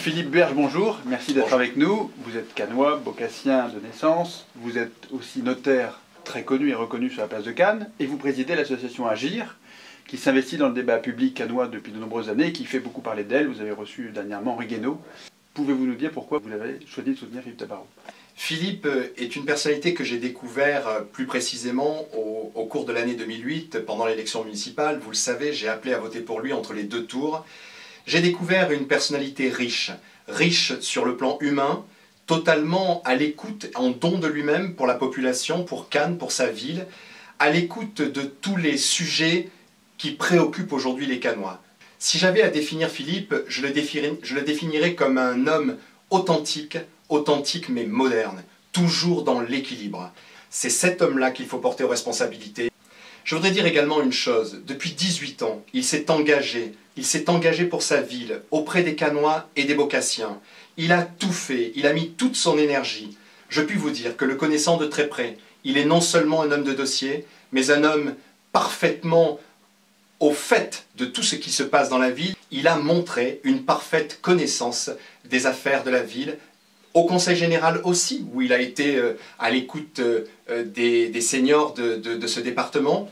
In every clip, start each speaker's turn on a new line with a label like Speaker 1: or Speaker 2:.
Speaker 1: Philippe Berge, bonjour, merci d'être avec nous. Vous êtes cannois, bocassien de naissance, vous êtes aussi notaire très connu et reconnu sur la place de Cannes, et vous présidez l'association Agir, qui s'investit dans le débat public cannois depuis de nombreuses années et qui fait beaucoup parler d'elle. Vous avez reçu dernièrement Henri Guénaud. Pouvez-vous nous dire pourquoi vous avez choisi de soutenir Philippe Tabarot?
Speaker 2: Philippe est une personnalité que j'ai découvert plus précisément au cours de l'année 2008, pendant l'élection municipale. Vous le savez, j'ai appelé à voter pour lui entre les deux tours. J'ai découvert une personnalité riche, riche sur le plan humain, totalement à l'écoute, en don de lui-même pour la population, pour Cannes, pour sa ville, à l'écoute de tous les sujets qui préoccupent aujourd'hui les Cannois. Si j'avais à définir Philippe, je le définirais comme un homme authentique mais moderne, toujours dans l'équilibre. C'est cet homme-là qu'il faut porter aux responsabilités. Je voudrais dire également une chose, depuis 18 ans, il s'est engagé pour sa ville, auprès des Cannois et des Bocassiens. Il a tout fait, il a mis toute son énergie. Je puis vous dire que le connaissant de très près, il est non seulement un homme de dossier, mais un homme parfaitement au fait de tout ce qui se passe dans la ville. Il a montré une parfaite connaissance des affaires de la ville, au Conseil général aussi, où il a été à l'écoute des seniors de ce département.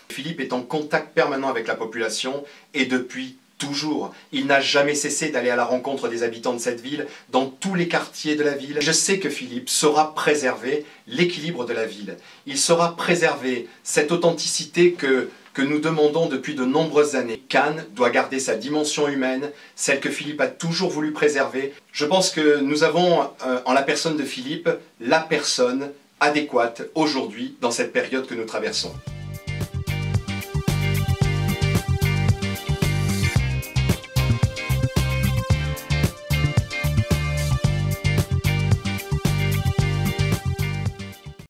Speaker 2: Philippe est en contact permanent avec la population et depuis toujours. Il n'a jamais cessé d'aller à la rencontre des habitants de cette ville, dans tous les quartiers de la ville. Je sais que Philippe saura préserver l'équilibre de la ville. Il saura préserver cette authenticité que nous demandons depuis de nombreuses années. Cannes doit garder sa dimension humaine, celle que Philippe a toujours voulu préserver. Je pense que nous avons, en la personne de Philippe, la personne adéquate aujourd'hui dans cette période que nous traversons.